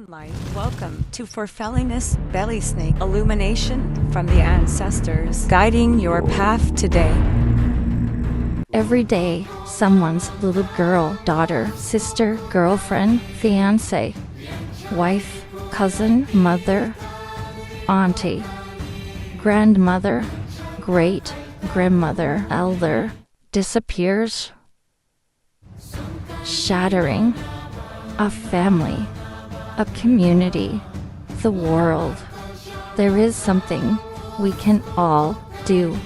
Modernlife. Welcome to Forfellingness Belly Snake Illumination from the Ancestors, guiding your path today. Every day, someone's little girl, daughter, sister, girlfriend, fiancé, wife, cousin, mother, auntie, grandmother, great-grandmother, elder, disappears, shattering a family, a community, the world. There is something we can all do.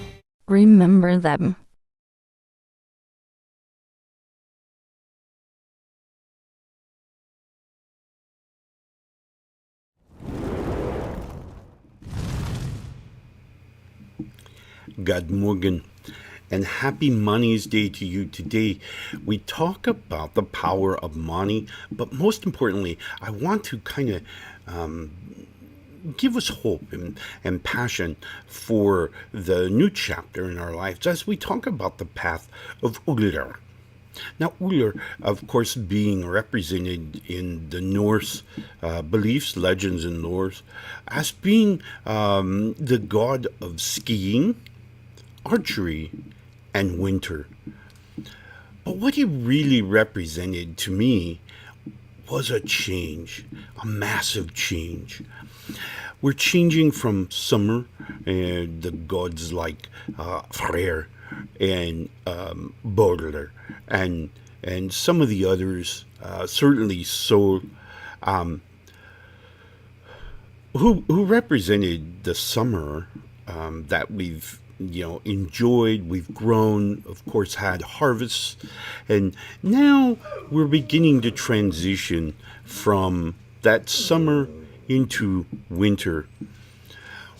Remember them. Good morning and happy Money's Day to you. Today we talk about the power of money, but most importantly, I want to kind of give us hope and passion for the new chapter in our lives as we talk about the Path of Ullr. Now, Ullr, of course, being represented in the Norse beliefs, legends, and lores as being the god of skiing, archery, and winter. But what he really represented to me was a change, a massive change. We're changing from summer, the gods like Freyr and Bodler, and some of the others, certainly Sol, who represented the summer that we've enjoyed, we've grown, of course, had harvests, and now we're beginning to transition from that summer into winter.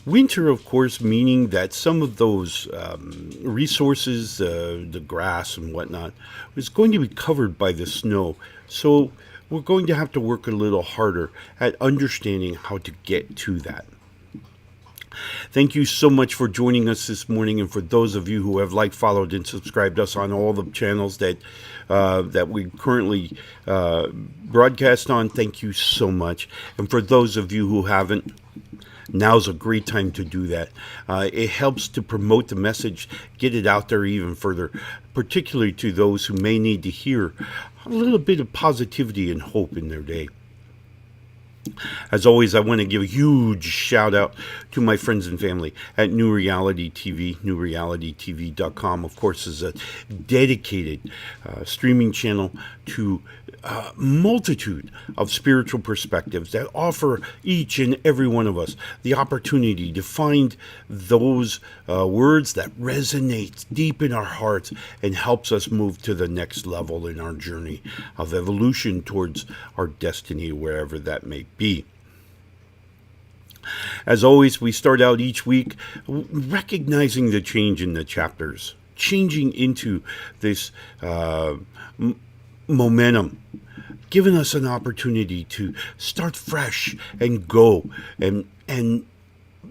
Winter, of course, meaning that some of those resources, the grass and whatnot, is going to be covered by the snow. So we're going to have to work a little harder at understanding how to get to that. Thank you so much for joining us this morning, and for those of you who have liked, followed, and subscribed us on all the channels that we currently broadcast on, thank you so much. And for those of you who haven't, now's a great time to do that. It helps to promote the message, get it out there even further, particularly to those who may need to hear a little bit of positivity and hope in their day. As always, I want to give a huge shout out to my friends and family at New Reality TV. NewRealityTV.com, of course, is a dedicated streaming channel to a multitude of spiritual perspectives that offer each and every one of us the opportunity to find those words that resonate deep in our hearts and helps us move to the next level in our journey of evolution towards our destiny, wherever that may be. As always, we start out each week recognizing the change in the chapters, changing into this momentum, giving us an opportunity to start fresh and go and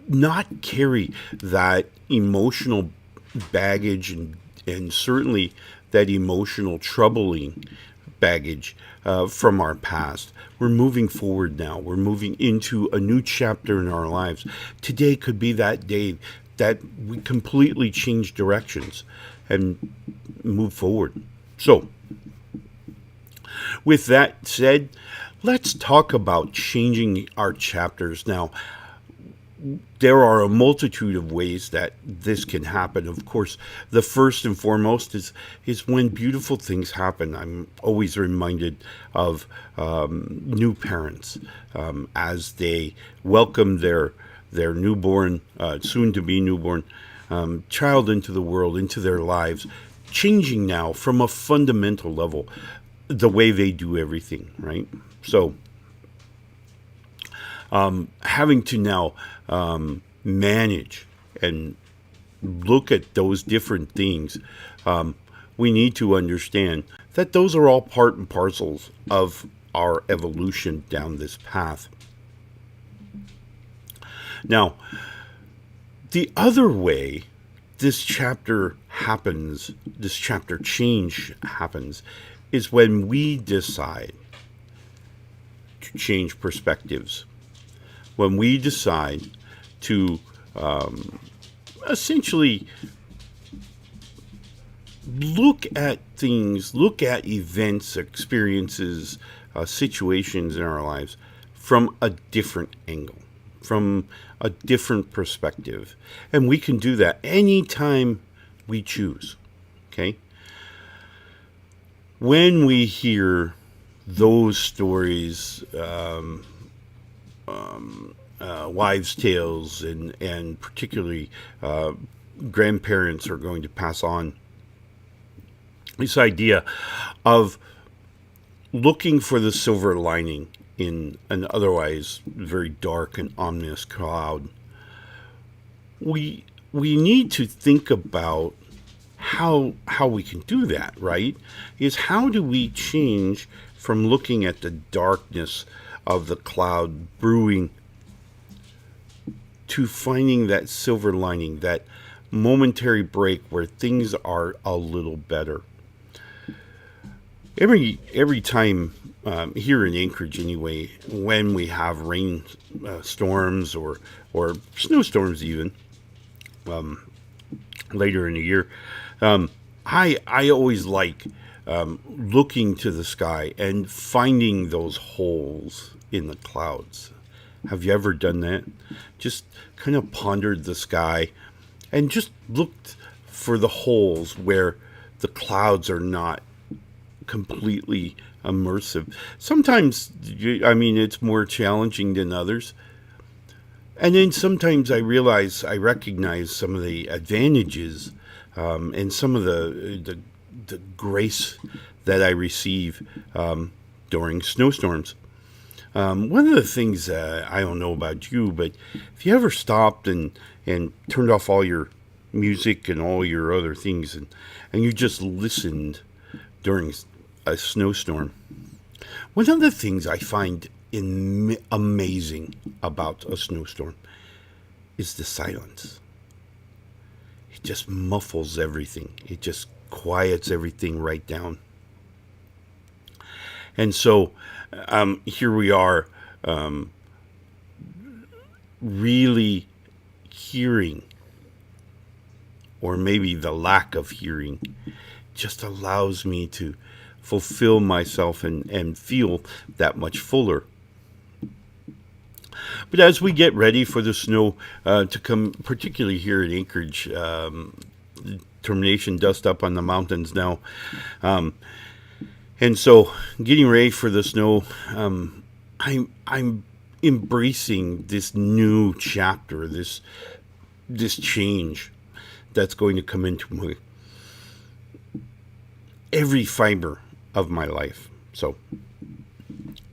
not carry that emotional baggage and certainly that emotional troubling baggage from our past. We're moving forward now. We're moving into a new chapter in our lives. Today could be that day that we completely change directions and move forward. So, with that said, let's talk about changing our chapters. Now, there are a multitude of ways that this can happen. Of course, the first and foremost is when beautiful things happen. I'm always reminded of new parents as they welcome their newborn, soon-to-be newborn child into the world, into their lives, changing now from a fundamental level the way they do everything, right? So having to now manage and look at those different things, we need to understand that those are all part and parcels of our evolution down this path. Now, the other way this chapter happens, this chapter change happens, is when we decide to change perspectives, when we decide to essentially look at things, look at events, experiences, situations in our lives from a different angle, from a different perspective. And we can do that anytime we choose. Okay? When we hear those stories, wives' tales, and particularly grandparents are going to pass on this idea of looking for the silver lining in an otherwise very dark and ominous cloud. We need to think about how we can do that, right? Is how do we change from looking at the darkness of the cloud brewing to finding that silver lining, that momentary break where things are a little better. Every time here in Anchorage, anyway, when we have rain storms or snowstorms, even later in the year, I always like looking to the sky and finding those holes in the clouds. Have you ever done that? Just kind of pondered the sky and just looked for the holes where the clouds are not completely immersive. Sometimes, I mean, it's more challenging than others. And then sometimes I recognize some of the advantages and some of the grace that I receive during snowstorms. One of the things, I don't know about you, but if you ever stopped and turned off all your music and all your other things and you just listened during a snowstorm, one of the things I find amazing about a snowstorm is the silence. It just muffles everything. It just quiets everything right down. And so here we are, really hearing, or maybe the lack of hearing, just allows me to fulfill myself and feel that much fuller. But as we get ready for the snow to come, particularly here in Anchorage, termination dust up on the mountains now, and so getting ready for the snow, I'm embracing this new chapter, this change that's going to come into every fiber of my life. So,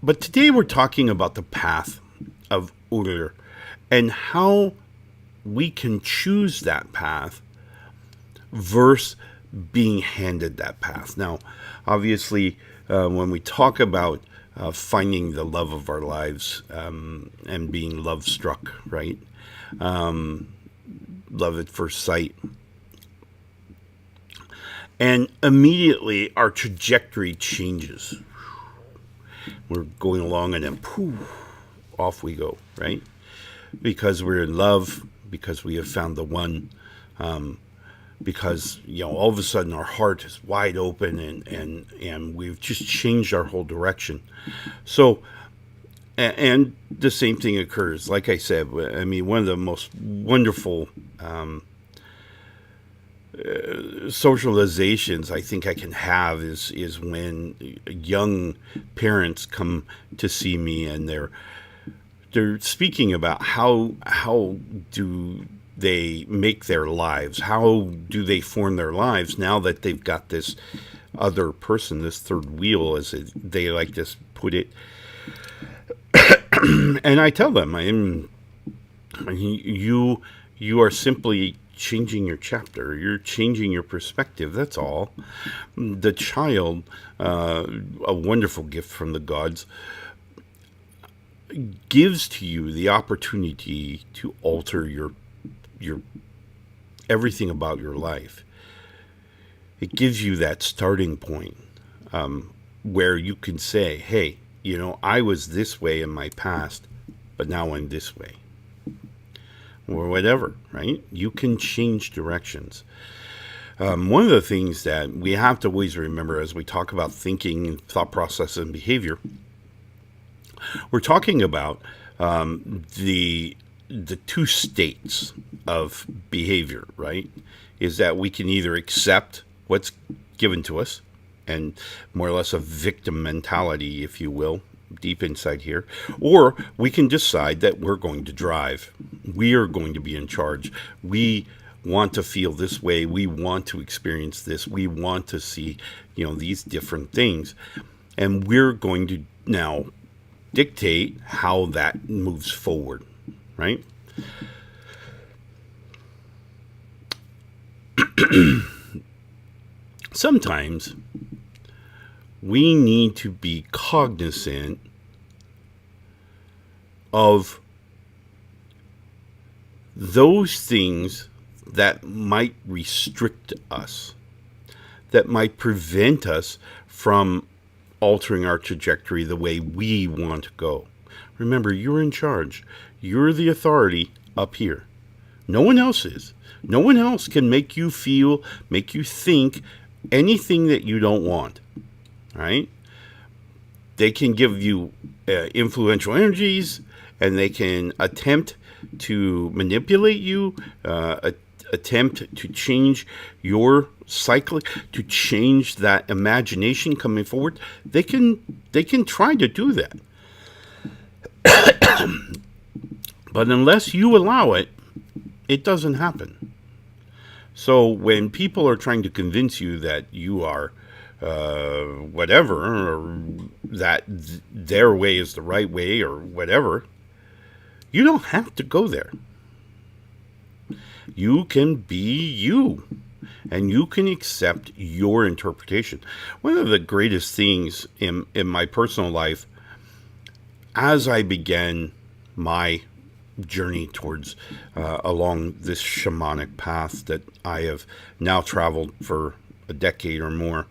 but today we're talking about the Path of Ullr and how we can choose that path versus being handed that path. Now, obviously, when we talk about finding the love of our lives and being love struck, right? Love at first sight. And immediately our trajectory changes. We're going along and then poof, off we go, right? Because we're in love, because we have found the one, because, all of a sudden our heart is wide open and we've just changed our whole direction. So, and the same thing occurs. Like I said, I mean, one of the most wonderful socializations I think I can have is when young parents come to see me and they're speaking about how do they make their lives, how do they form their lives now that they've got this other person, this third wheel, as they like to put it. And I tell them, you are simply changing your chapter. You're changing your perspective. That's all. The child, a wonderful gift from the gods, gives to you the opportunity to alter your everything about your life. It gives you that starting point where you can say, hey, I was this way in my past, but now I'm this way. Or whatever, right? You can change directions. One of the things that we have to always remember as we talk about thinking, thought process, and behavior, we're talking about the two states of behavior, right? Is that we can either accept what's given to us, and more or less a victim mentality, if you will, deep inside here, or we can decide that we're going to drive. We are going to be in charge. We want to feel this way. We want to experience this. We want to see, these different things. And we're going to now dictate how that moves forward, right? Sometimes we need to be cognizant of those things that might restrict us, that might prevent us from altering our trajectory the way we want to go. Remember, you're in charge. You're the authority up here. No one else is. No one else can make you feel, make you think anything that you don't want. Right? They can give you influential energies, and they can attempt to manipulate you, attempt to change your cycle, to change that imagination coming forward. They can try to do that. But unless you allow it, it doesn't happen. So when people are trying to convince you that you are whatever, or that their way is the right way, or whatever, you don't have to go there. You can be you, and you can accept your interpretation. One of the greatest things in my personal life, as I began my journey towards along this shamanic path that I have now traveled for a decade or more,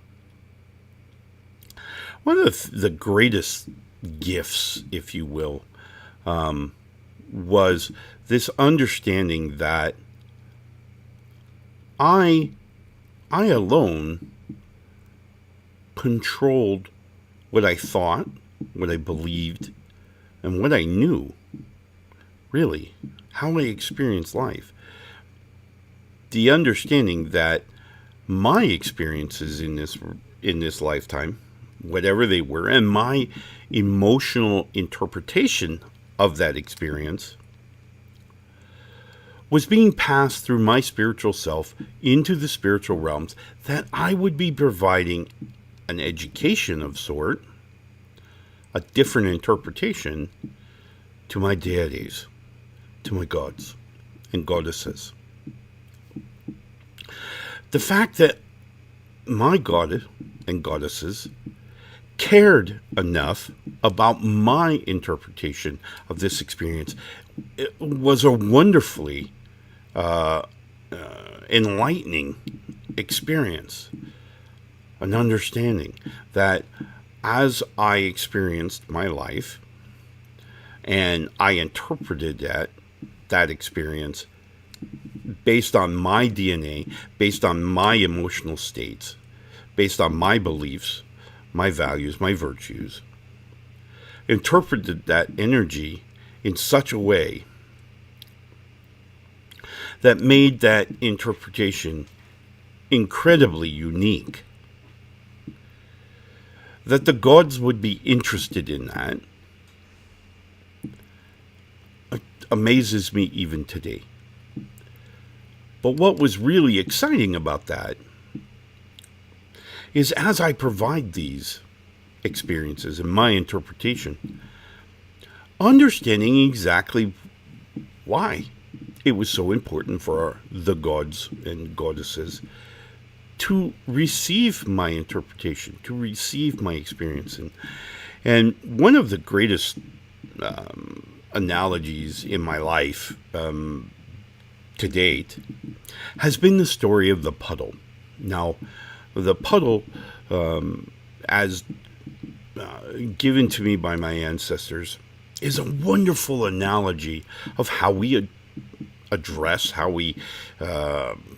one of the greatest gifts, if you will, was this understanding that I alone controlled what I thought, what I believed, and what I knew, really, how I experienced life. The understanding that my experiences in this lifetime, whatever they were, and my emotional interpretation of that experience was being passed through my spiritual self into the spiritual realms, that I would be providing an education of sort, a different interpretation to my deities, to my gods and goddesses. The fact that my god and goddesses cared enough about my interpretation of this experience, it was a wonderfully enlightening experience, an understanding that as I experienced my life and I interpreted that experience based on my DNA, based on my emotional states, based on my beliefs, my values, my virtues, interpreted that energy in such a way that made that interpretation incredibly unique, that the gods would be interested in that, amazes me even today. But what was really exciting about that is, as I provide these experiences and my interpretation, understanding exactly why it was so important for the gods and goddesses to receive my interpretation, to receive my experience. And one of the greatest analogies in my life to date has been the story of the puddle. Now, the puddle, as given to me by my ancestors is a wonderful analogy of how we address, how we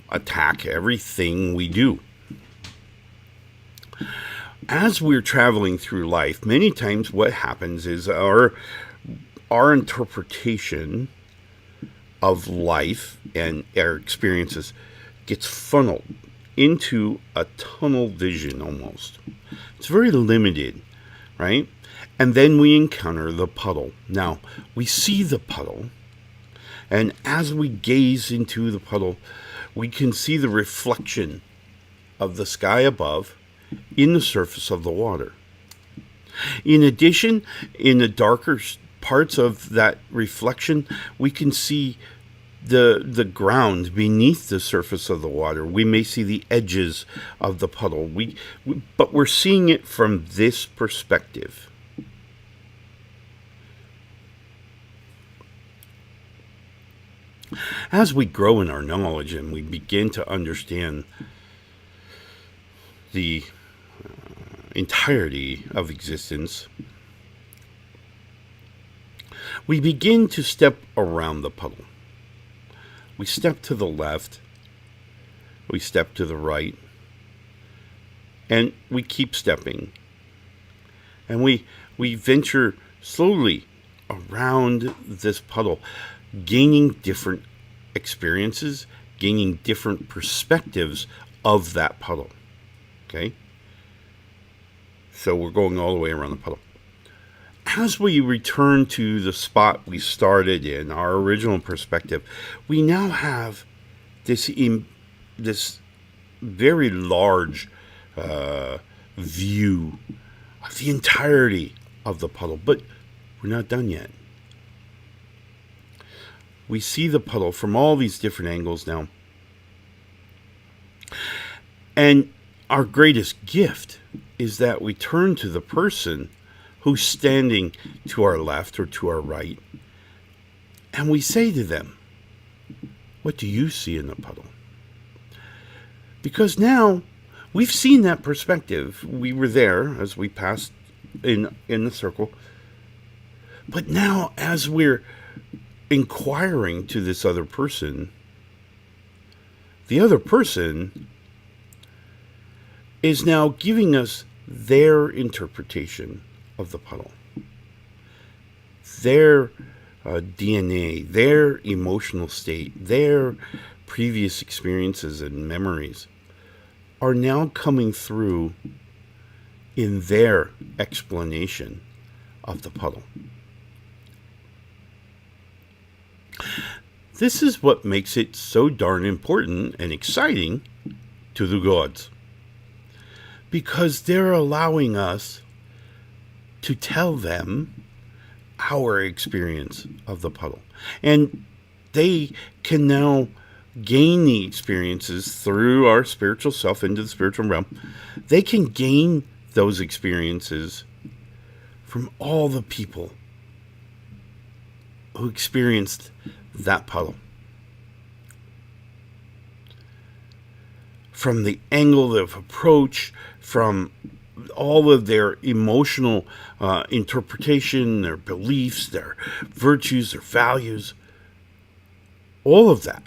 attack everything we do. As we're traveling through life, many times what happens is our interpretation of life and our experiences gets funneled into a tunnel vision almost. It's very limited, right? And then we encounter the puddle. Now, we see the puddle, and as we gaze into the puddle, we can see the reflection of the sky above in the surface of the water. In addition, in the darker parts of that reflection, we can see the ground beneath the surface of the water. We may see the edges of the puddle. But we're seeing it from this perspective. As we grow in our knowledge and we begin to understand the entirety of existence, we begin to step around the puddle. We step to the left, we step to the right, and we keep stepping. And we venture slowly around this puddle, gaining different experiences, gaining different perspectives of that puddle. Okay? So we're going all the way around the puddle. As we return to the spot we started in, our original perspective, we now have this very large view of the entirety of the puddle. But we're not done yet. We see the puddle from all these different angles now. And our greatest gift is that we turn to the person who's standing to our left or to our right, and we say to them, "What do you see in the puddle?" Because now we've seen that perspective. We were there as we passed in the circle. But now as we're inquiring to this other person, the other person is now giving us their interpretation of the puddle, their DNA, their emotional state, their previous experiences and memories are now coming through in their explanation of the puddle. This is what makes it so darn important and exciting to the gods, because they're allowing us to tell them our experience of the puddle. And they can now gain the experiences through our spiritual self into the spiritual realm. They can gain those experiences from all the people who experienced that puddle. From the angle of approach, from all of their emotional interpretation, their beliefs, their virtues, their values, all of that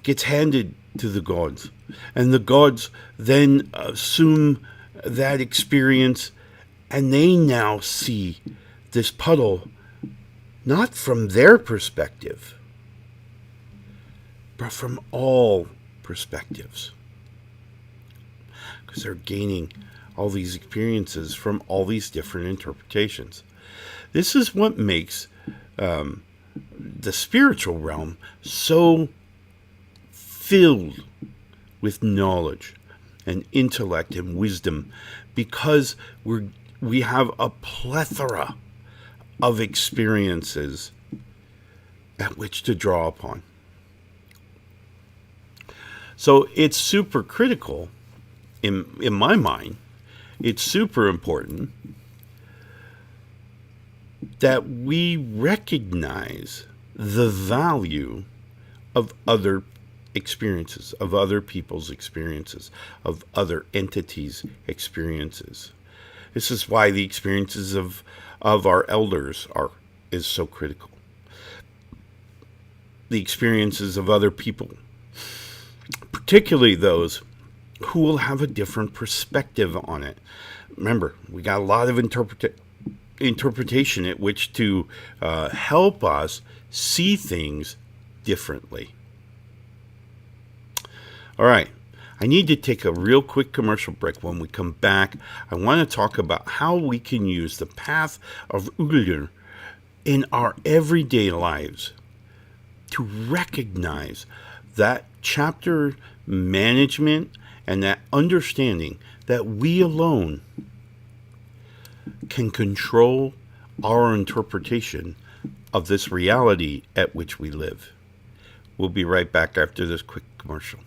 gets handed to the gods. And the gods then assume that experience, and they now see this puddle not from their perspective, but from all perspectives. Because they're gaining all these experiences from all these different interpretations. This is what makes the spiritual realm so filled with knowledge and intellect and wisdom, because we have a plethora of experiences at which to draw upon. So it's super critical, in my mind, it's super important that we recognize the value of other experiences, of other people's experiences, of other entities' experiences. This is why the experiences of our elders is so critical. The experiences of other people, particularly those who will have a different perspective on it. Remember, we got a lot of interpretation at which to help us see things differently. All right, I need to take a real quick commercial break. When we come back, I want to talk about how we can use the Path of Ullr in our everyday lives to recognize that chapter management and that understanding that we alone can control our interpretation of this reality at which we live. We'll be right back after this quick commercial.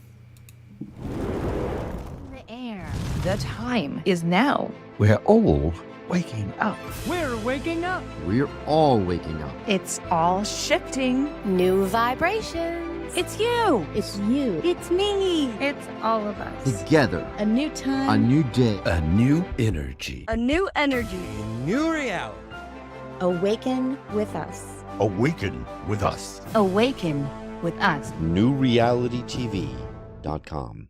The air. The time is now. We're all waking up. We're waking up. We're all waking up. It's all shifting. New vibrations. It's you. It's you. It's me. It's all of us. Together. A new time. A new day. A new energy. A new energy. New reality. Awaken with us. Awaken with us. Awaken with us. NewRealityTV.com.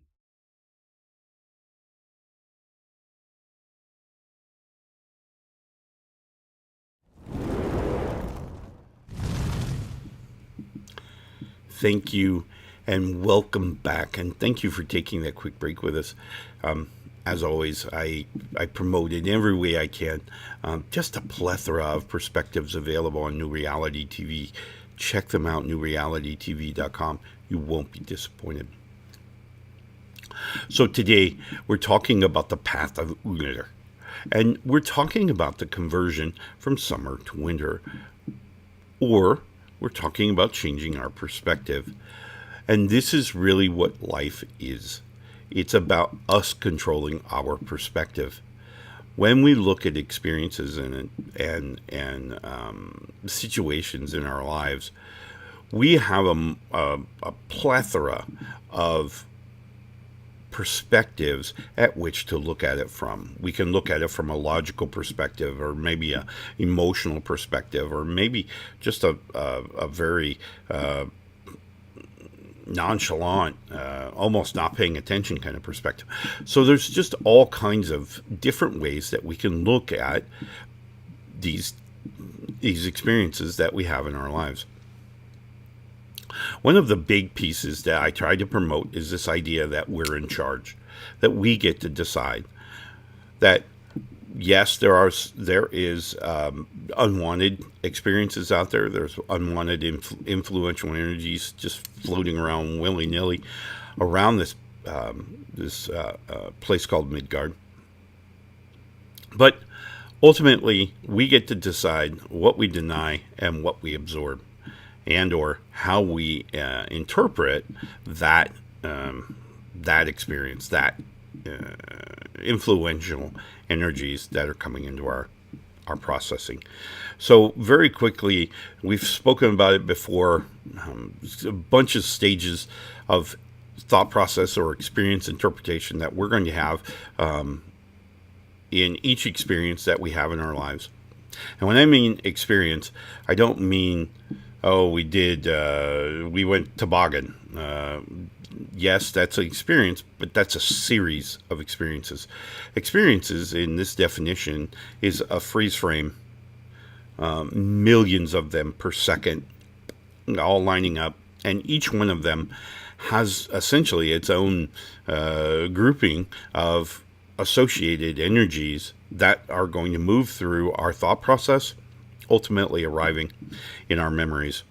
Thank you and welcome back. And thank you for taking that quick break with us. As always, I promote in every way I can just a plethora of perspectives available on New Reality TV. Check them out, NewRealityTV.com. You won't be disappointed. So today we're talking about the Path of Ullr. And we're talking about the conversion from summer to winter. Or we're talking about changing our perspective. And this is really what life is. It's about us controlling our perspective. When we look at experiences and situations in our lives, we have a plethora of perspectives at which to look at it from. We can look at it from a logical perspective, or maybe a emotional perspective, or maybe just a very nonchalant, almost not paying attention kind of perspective. So there's just all kinds of different ways that we can look at these experiences that we have in our lives. One of the big pieces that I try to promote is this idea that we're in charge, that we get to decide. That yes, there is unwanted experiences out there. There's unwanted influential energies just floating around willy-nilly around this place called Midgard. But ultimately, we get to decide what we deny and what we absorb, and or how we interpret that experience, that influential energies that are coming into our processing. So very quickly, we've spoken about it before, a bunch of stages of thought process or experience interpretation that we're going to have in each experience that we have in our lives. And when I mean experience, I don't mean, we went toboggan. Yes, that's an experience, but that's a series of experiences. Experiences, in this definition, is a freeze frame, millions of them per second, all lining up, and each one of them has essentially its own grouping of associated energies that are going to move through our thought process, ultimately arriving in our memories.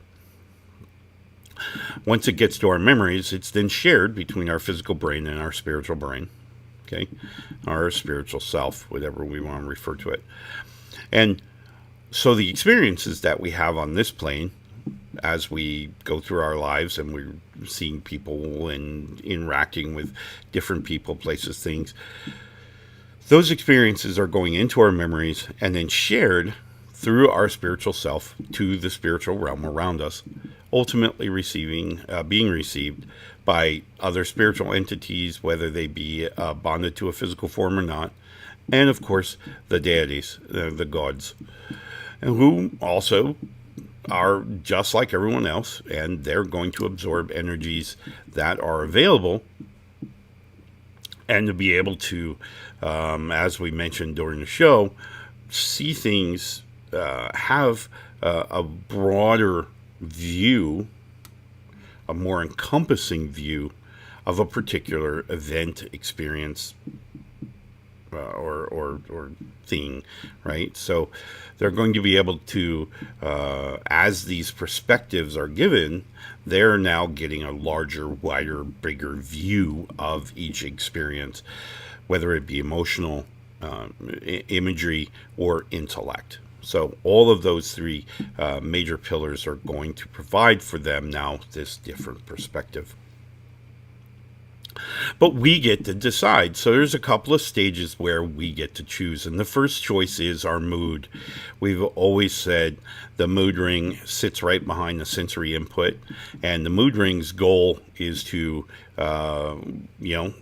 Once it gets to our memories, it's then shared between our physical brain and our spiritual brain, okay? Our spiritual self, whatever we want to refer to it. And so the experiences that we have on this plane, as we go through our lives and we're seeing people and interacting with different people, places, things, those experiences are going into our memories and then shared through our spiritual self to the spiritual realm around us, ultimately being received by other spiritual entities, whether they be bonded to a physical form or not, and of course the deities, the gods, and who also are just like everyone else, and they're going to absorb energies that are available, and to be able to, as we mentioned during the show, see things, have a broader view, a more encompassing view of a particular event, experience, or thing, right? So they're going to be able to, as these perspectives are given, they're now getting a larger, wider, bigger view of each experience, whether it be emotional, imagery, or intellect. So all of those three major pillars are going to provide for them now this different perspective. But we get to decide. So there's a couple of stages where we get to choose. And the first choice is our mood. We've always said the mood ring sits right behind the sensory input. And the mood ring's goal is to,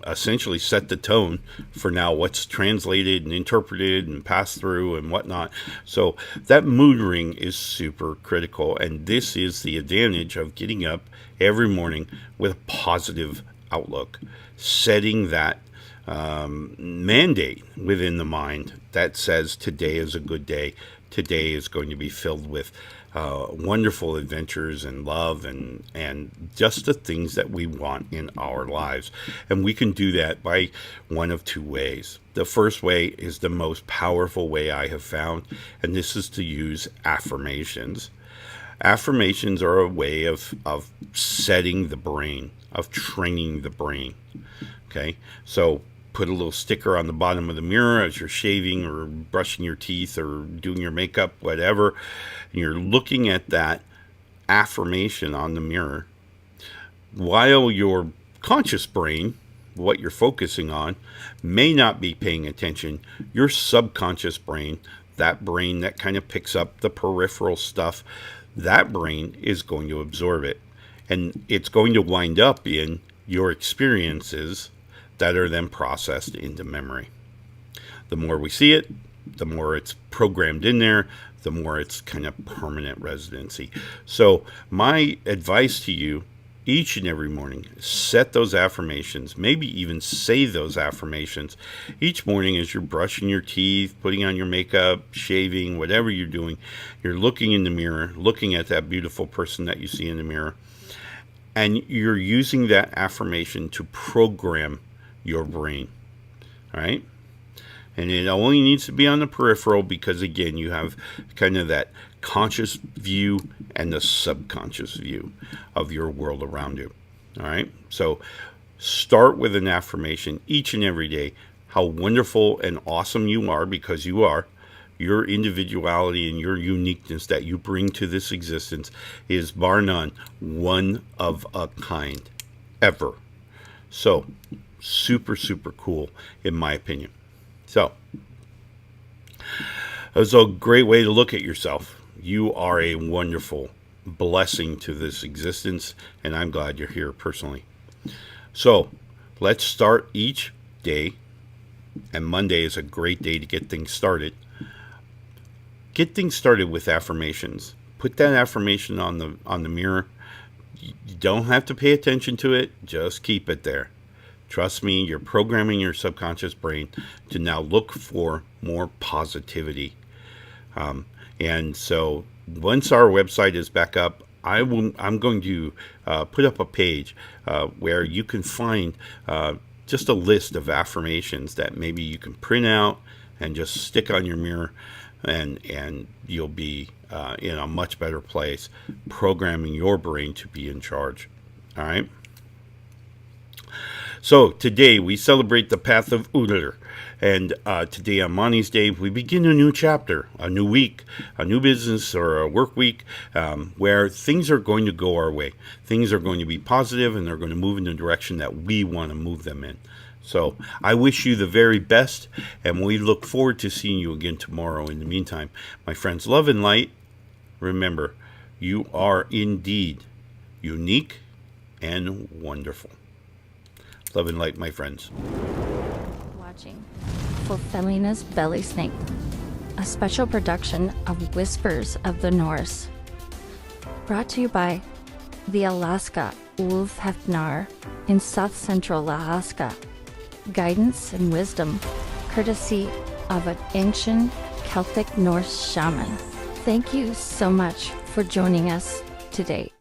essentially set the tone for now what's translated and interpreted and passed through and whatnot. So that mood ring is super critical. And this is the advantage of getting up every morning with a positive outlook, setting that mandate within the mind that says today is a good day. Today is going to be filled with wonderful adventures and love and just the things that we want in our lives. And we can do that by one of two ways. The first way is the most powerful way I have found, and this is to use affirmations. Affirmations are a way of setting the brain, of training the brain. Okay, so put a little sticker on the bottom of the mirror as you're shaving or brushing your teeth or doing your makeup, whatever, and you're looking at that affirmation on the mirror, while your conscious brain, what you're focusing on, may not be paying attention. Your subconscious brain, that brain that kind of picks up the peripheral stuff, that brain is going to absorb it. And it's going to wind up in your experiences that are then processed into memory. The more we see it, the more it's programmed in there, the more it's kind of permanent residency. So my advice to you, each and every morning, set those affirmations, maybe even say those affirmations each morning as you're brushing your teeth, putting on your makeup, shaving, whatever you're doing. You're looking in the mirror, looking at that beautiful person that you see in the mirror, and you're using that affirmation to program your brain, all right? And it only needs to be on the peripheral because, again, you have kind of that conscious view and the subconscious view of your world around you, all right? So start with an affirmation each and every day, how wonderful and awesome you are, because you are. Your individuality and your uniqueness that you bring to this existence is, bar none, one of a kind, ever. So, super, super cool, in my opinion. So, it's a great way to look at yourself. You are a wonderful blessing to this existence, and I'm glad you're here personally. So, let's start each day, and Monday is a great day to get things started. Get things started with affirmations. Put that affirmation on the mirror. You don't have to pay attention to it. Just keep it there. Trust me, you're programming your subconscious brain to now look for more positivity. And so once our website is back up, I'm going to put up a page where you can find just a list of affirmations that maybe you can print out and just stick on your mirror. And you'll be in a much better place, programming your brain to be in charge. All right. So today we celebrate the Path of Ullr, and today on Mani's Day we begin a new chapter, a new week, a new business or a work week, where things are going to go our way. Things are going to be positive, and they're going to move in the direction that we want to move them in. So I wish you the very best, and we look forward to seeing you again tomorrow. In the meantime, my friends, love and light, remember, you are indeed unique, and wonderful. Love and light, my friends. Watching Fulfillingness Belly Snake, a special production of Whispers of the Norse. Brought to you by the Alaska oldways in South Central Alaska. Guidance and wisdom, courtesy of an ancient Celtic Norse shaman. Thank you so much for joining us today.